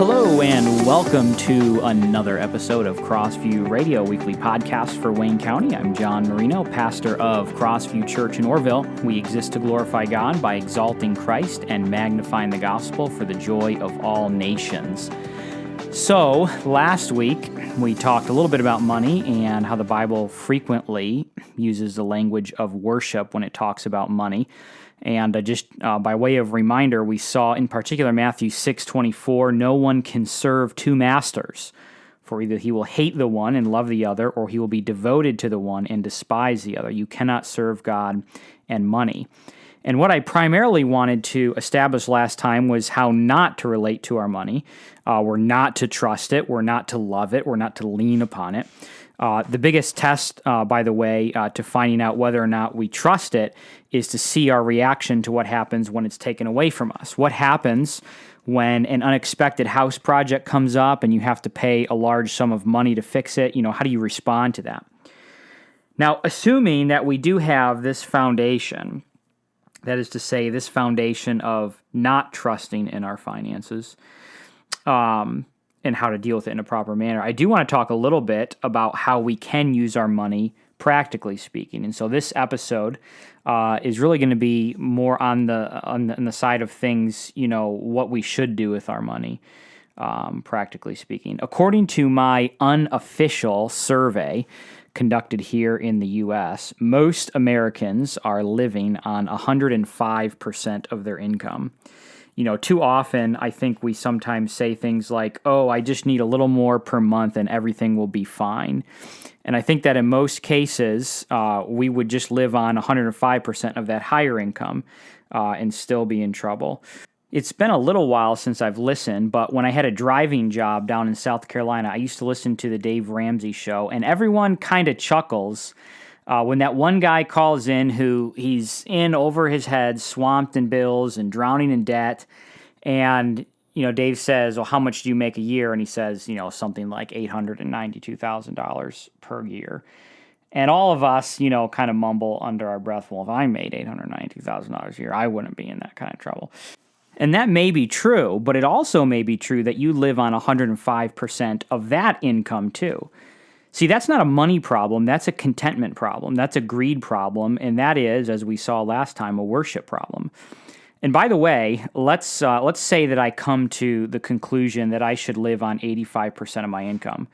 Hello and welcome to another episode of Crossview Radio, weekly podcast for Wayne County. I'm John Marino, pastor of Crossview Church in Orville. We exist to glorify God by exalting Christ and magnifying the gospel for the joy of all nations. So, last week we talked a little bit about money and how the Bible frequently uses the language of worship when it talks about money. And by way of reminder, we saw in particular Matthew 6:24, no one can serve two masters, for either he will hate the one and love the other, or he will be devoted to the one and despise the other. You cannot serve God and money. And what I primarily wanted to establish last time was how not to relate to our money. We're not to trust it. We're not to love it. We're not to lean upon it. The biggest test, by the way, to finding out whether or not we trust it is to see our reaction to what happens when it's taken away from us. What happens when an unexpected house project comes up and you have to pay a large sum of money to fix it? How do you respond to that? Now, assuming that we do have this foundation, that is to say, this foundation of not trusting in our finances, and how to deal with it in a proper manner, I do want to talk a little bit about how we can use our money, practically speaking. And so this episode is really going to be more on the side of things, what we should do with our money, practically speaking. According to my unofficial survey conducted here in the U.S., most Americans are living on 105% of their income. Too often, I think we sometimes say things like, oh, I just need a little more per month and everything will be fine. And I think that in most cases, we would just live on 105% of that higher income and still be in trouble. It's been a little while since I've listened, but when I had a driving job down in South Carolina, I used to listen to the Dave Ramsey show, and everyone kind of chuckles when that one guy calls in who he's in over his head, swamped in bills and drowning in debt. And, Dave says, well, how much do you make a year? And he says, something like $892,000 per year. And all of us, kind of mumble under our breath, well, if I made $892,000 a year, I wouldn't be in that kind of trouble. And that may be true, but it also may be true that you live on 105% of that income too. See, that's not a money problem, that's a contentment problem, that's a greed problem, and that is, as we saw last time, a worship problem. And by the way, let's say that I come to the conclusion that I should live on 85% of my income.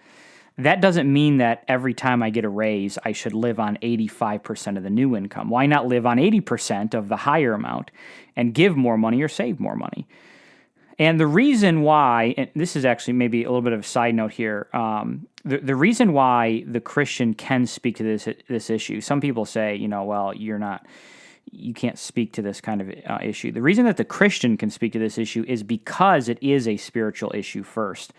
That doesn't mean that every time I get a raise, I should live on 85% of the new income. Why not live on 80% of the higher amount and give more money or save more money? And the reason why, and this is actually maybe a little bit of a side note here, the reason why the Christian can speak to this issue, some people say, well, you can't speak to this kind of issue. The reason that the Christian can speak to this issue is because it is a spiritual issue first.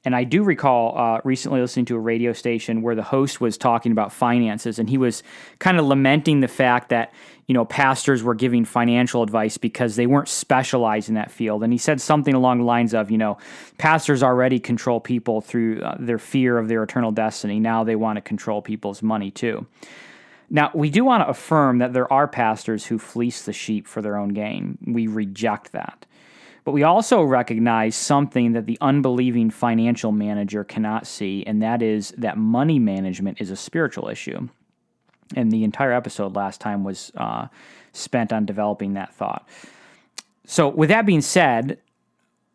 And I do recall recently listening to a radio station where the host was talking about finances, and he was kind of lamenting the fact that, pastors were giving financial advice because they weren't specialized in that field. And he said something along the lines of, pastors already control people through their fear of their eternal destiny. Now they want to control people's money too. Now, we do want to affirm that there are pastors who fleece the sheep for their own gain. We reject that. But we also recognize something that the unbelieving financial manager cannot see, and that is that money management is a spiritual issue. And the entire episode last time was spent on developing that thought. So with that being said,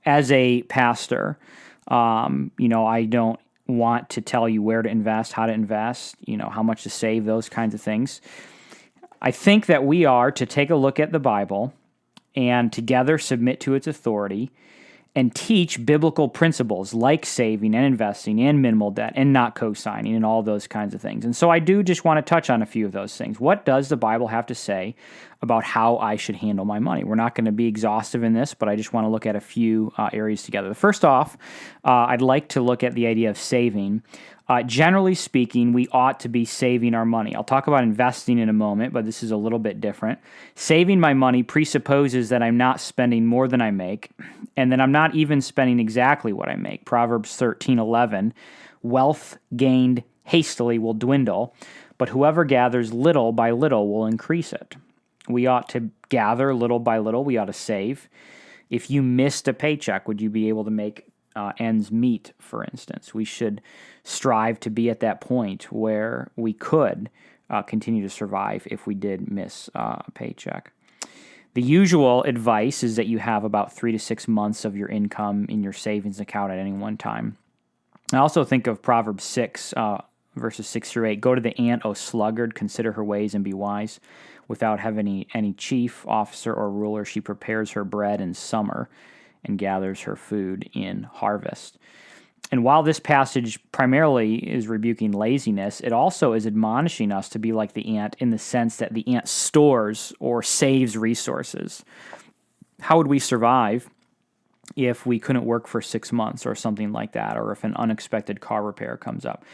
as a pastor, I don't want to tell you where to invest, how to invest, how much to save, those kinds of things. I think that we are to take a look at the Bible and together submit to its authority and teach biblical principles like saving and investing and minimal debt and not co-signing and all those kinds of things. And so I do just want to touch on a few of those things. What does the Bible have to say about how I should handle my money? We're not going to be exhaustive in this, but I just want to look at a few areas together. First off, I'd like to look at the idea of saving. Generally speaking, we ought to be saving our money. I'll talk about investing in a moment, but this is a little bit different. Saving my money presupposes that I'm not spending more than I make, and that I'm not even spending exactly what I make. Proverbs 13:11, wealth gained hastily will dwindle, but whoever gathers little by little will increase it. We ought to gather little by little. We ought to save. If you missed a paycheck, would you be able to make ends meet, for instance. We should strive to be at that point where we could continue to survive if we did miss a paycheck. The usual advice is that you have about 3 to 6 months of your income in your savings account at any one time. I also think of Proverbs 6, verses 6 through 8. Go to the ant, O sluggard, consider her ways and be wise. Without having any chief, officer, or ruler, she prepares her bread in summer and gathers her food in harvest. And while this passage primarily is rebuking laziness, it also is admonishing us to be like the ant in the sense that the ant stores or saves resources. How would we survive if we couldn't work for 6 months or something like that, or if an unexpected car repair comes up?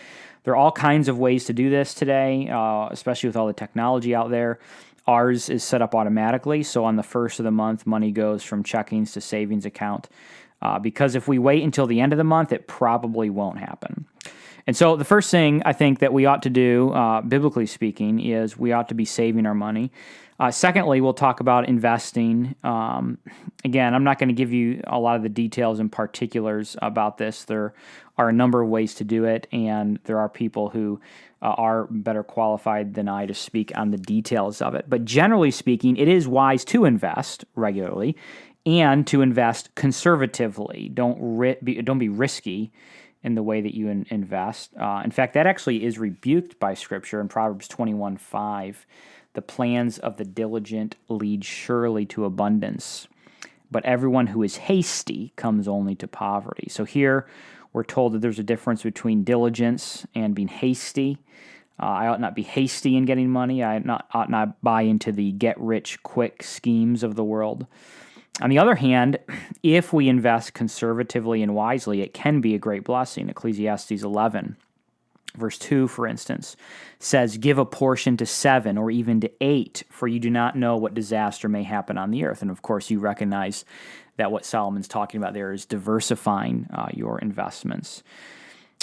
There are all kinds of ways to do this today, especially with all the technology out there. Ours is set up automatically, so on the first of the month, money goes from checkings to savings account. Because if we wait until the end of the month, it probably won't happen. And so the first thing I think that we ought to do, biblically speaking, is we ought to be saving our money. Secondly, we'll talk about investing. Again, I'm not going to give you a lot of the details and particulars about this. There are a number of ways to do it, and there are people who are better qualified than I to speak on the details of it. But generally speaking, it is wise to invest regularly and to invest conservatively. Don't be risky in the way that you invest. In fact, that actually is rebuked by Scripture in Proverbs 21:5. The plans of the diligent lead surely to abundance, but everyone who is hasty comes only to poverty. So here we're told that there's a difference between diligence and being hasty. I ought not be hasty in getting money. I ought not buy into the get-rich-quick schemes of the world. On the other hand, if we invest conservatively and wisely, it can be a great blessing. Ecclesiastes 11, verse 2, for instance, says, "Give a portion to 7 or even to 8, for you do not know what disaster may happen on the earth." And of course, you recognize that what Solomon's talking about there is diversifying your investments.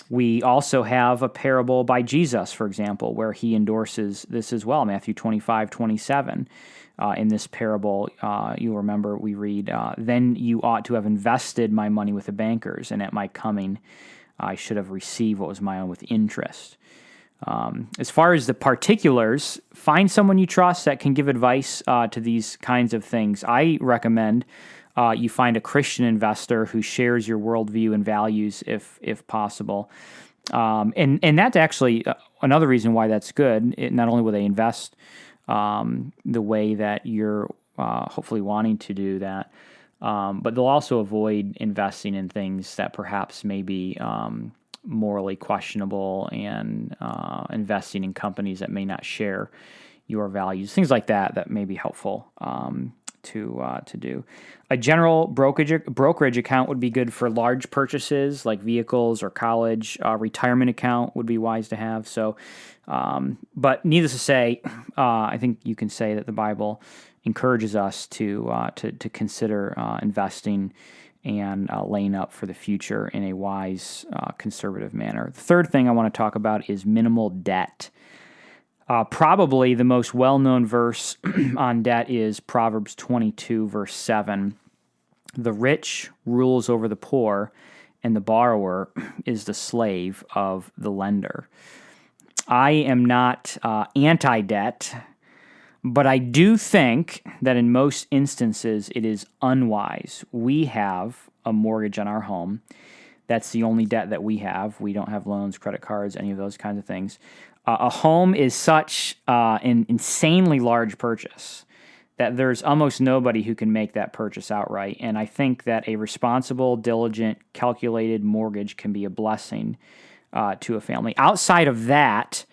We also have a parable by Jesus, for example, where he endorses this as well, Matthew 25:27. In this parable, you'll remember we read, "Then you ought to have invested my money with the bankers, and at my coming I should have received what was my own with interest." As far as the particulars, find someone you trust that can give advice to these kinds of things. I recommend you find a Christian investor who shares your worldview and values if possible. And that's actually another reason why that's good. Not only will they invest the way that you're hopefully wanting to do that, but they'll also avoid investing in things that perhaps may be morally questionable and investing in companies that may not share your values. Things like that may be helpful to do. A general brokerage account would be good for large purchases like vehicles or college. A retirement account would be wise to have. So, but needless to say, I think you can say that the Bible encourages us to consider investing and laying up for the future in a wise, conservative manner. The third thing I want to talk about is minimal debt. Probably the most well-known verse on debt is Proverbs 22, verse 7. "The rich rules over the poor, and the borrower is the slave of the lender." I am not anti-debt, but I do think that in most instances it is unwise. We have a mortgage on our home. That's the only debt that we have. We don't have loans, credit cards, any of those kinds of things. A home is such an insanely large purchase that there's almost nobody who can make that purchase outright. And I think that a responsible, diligent, calculated mortgage can be a blessing to a family. Outside of that,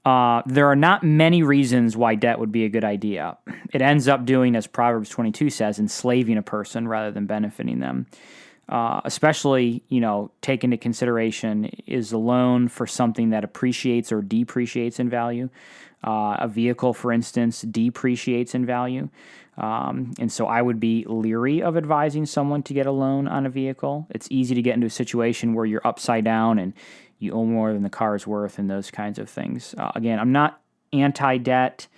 there are not many reasons why debt would be a good idea. It ends up doing, as Proverbs 22 says, enslaving a person rather than benefiting them. Especially, take into consideration, is the loan for something that appreciates or depreciates in value? A vehicle, for instance, depreciates in value. And so I would be leery of advising someone to get a loan on a vehicle. It's easy to get into a situation where you're upside down and you owe more than the car is worth and those kinds of things. Again, I'm not anti-debt.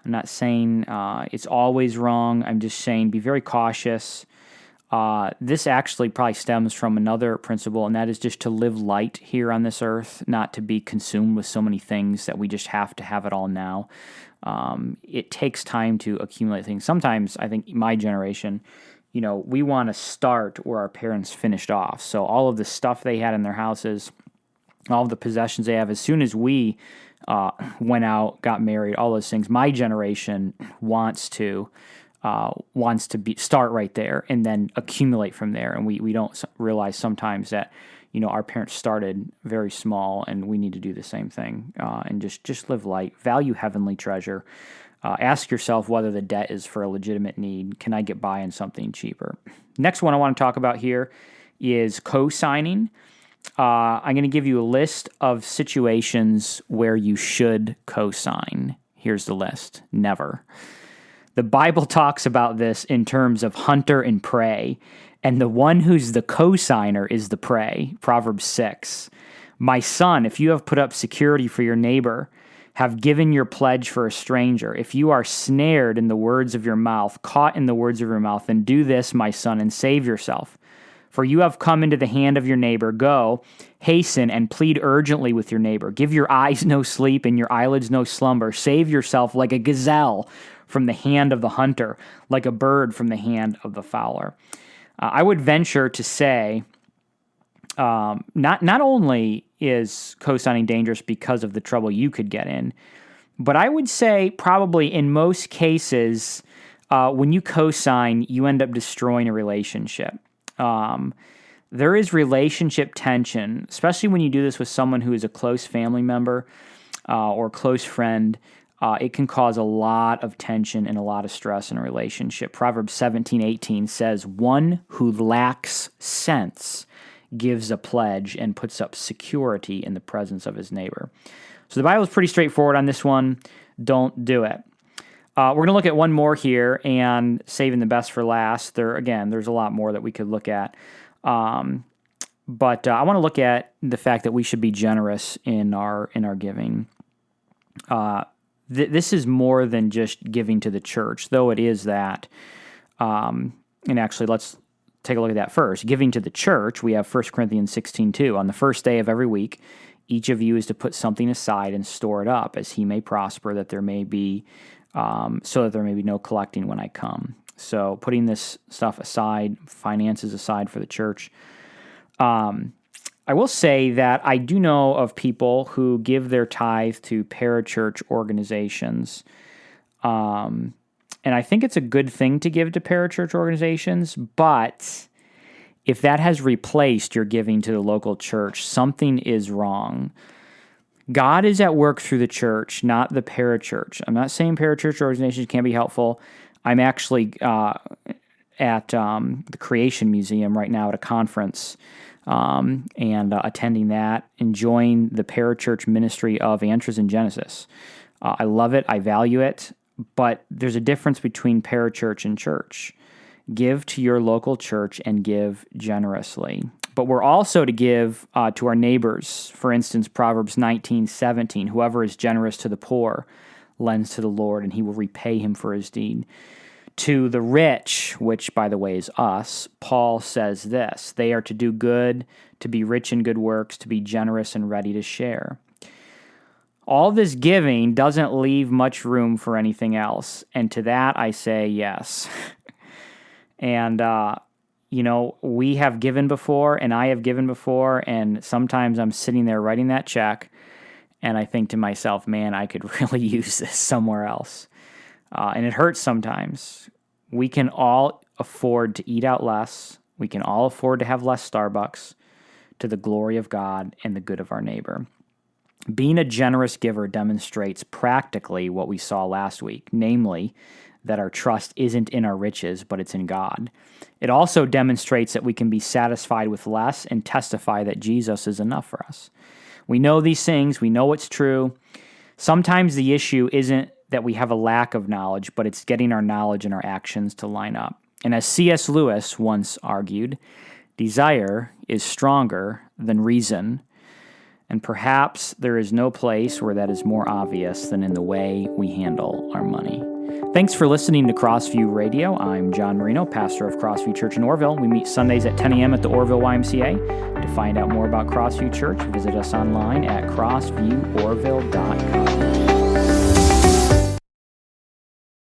I'm not saying it's always wrong. I'm just saying be very cautious. This actually probably stems from another principle, and that is just to live light here on this earth, not to be consumed with so many things that we just have to have it all now. It takes time to accumulate things. Sometimes, I think my generation, we want to start where our parents finished off. So all of the stuff they had in their houses, all of the possessions they have, as soon as we went out, got married, all those things, my generation wants to start right there and then accumulate from there. And we don't realize sometimes that, our parents started very small, and we need to do the same thing, and just live light, value heavenly treasure. Ask yourself whether the debt is for a legitimate need. Can I get by on something cheaper? Next one I want to talk about here is co-signing. I'm going to give you a list of situations where you should co-sign. Here's the list. Never. The Bible talks about this in terms of hunter and prey, and the one who's the co-signer is the prey. Proverbs 6. My son, if you have put up security for your neighbor, have given your pledge for a stranger, if you are snared in the words of your mouth, caught in the words of your mouth, then do this, my son, and save yourself. For you have come into the hand of your neighbor. Go, hasten, and plead urgently with your neighbor. Give your eyes no sleep and your eyelids no slumber. Save yourself like a gazelle from the hand of the hunter, like a bird from the hand of the fowler. I would venture to say, not only is co-signing dangerous because of the trouble you could get in, but I would say probably in most cases, when you co-sign, you end up destroying a relationship. There is relationship tension, especially when you do this with someone who is a close family member or close friend. It can cause a lot of tension and a lot of stress in a relationship. Proverbs 17:18 says, one who lacks sense gives a pledge and puts up security in the presence of his neighbor. So the Bible is pretty straightforward on this one. Don't do it. We're going to look at one more here, and saving the best for last. There's a lot more that we could look at. But I want to look at the fact that we should be generous in our giving. This is more than just giving to the church, though it is that. And actually, let's take a look at that first. Giving to the church, we have 1 Corinthians 16:2. On the first day of every week, each of you is to put something aside and store it up, as he may prosper, that there may be, so that there may be no collecting when I come. So putting this stuff aside, finances aside for the church. I will say that I do know of people who give their tithe to parachurch organizations. And I think it's a good thing to give to parachurch organizations, but if that has replaced your giving to the local church, something is wrong. God is at work through the church, not the parachurch. I'm not saying parachurch organizations can't be helpful. I'm actually at the Creation Museum right now at a conference and attending that, enjoying the parachurch ministry of Antras and Genesis. I love it. I value it. But there's a difference between parachurch and church. Give to your local church and give generously. But we're also to give to our neighbors. For instance, Proverbs 19:17, whoever is generous to the poor lends to the Lord, and he will repay him for his deed. To the rich, which, by the way, is us, Paul says this, they are to do good, to be rich in good works, to be generous and ready to share. All this giving doesn't leave much room for anything else, and to that I say yes. And, we have given before, and I have given before, and sometimes I'm sitting there writing that check, and I think to myself, man, I could really use this somewhere else. And it hurts sometimes. We can all afford to eat out less. We can all afford to have less Starbucks to the glory of God and the good of our neighbor. Being a generous giver demonstrates practically what we saw last week, namely that our trust isn't in our riches, but it's in God. It also demonstrates that we can be satisfied with less and testify that Jesus is enough for us. We know these things. We know what's true. Sometimes the issue isn't that we have a lack of knowledge, but it's getting our knowledge and our actions to line up. And as C.S. Lewis once argued, desire is stronger than reason. And perhaps there is no place where that is more obvious than in the way we handle our money. Thanks for listening to Crossview Radio. I'm John Marino, pastor of Crossview Church in Orville. We meet Sundays at 10 a.m. at the Orville YMCA. To find out more about Crossview Church, visit us online at crossvieworville.com.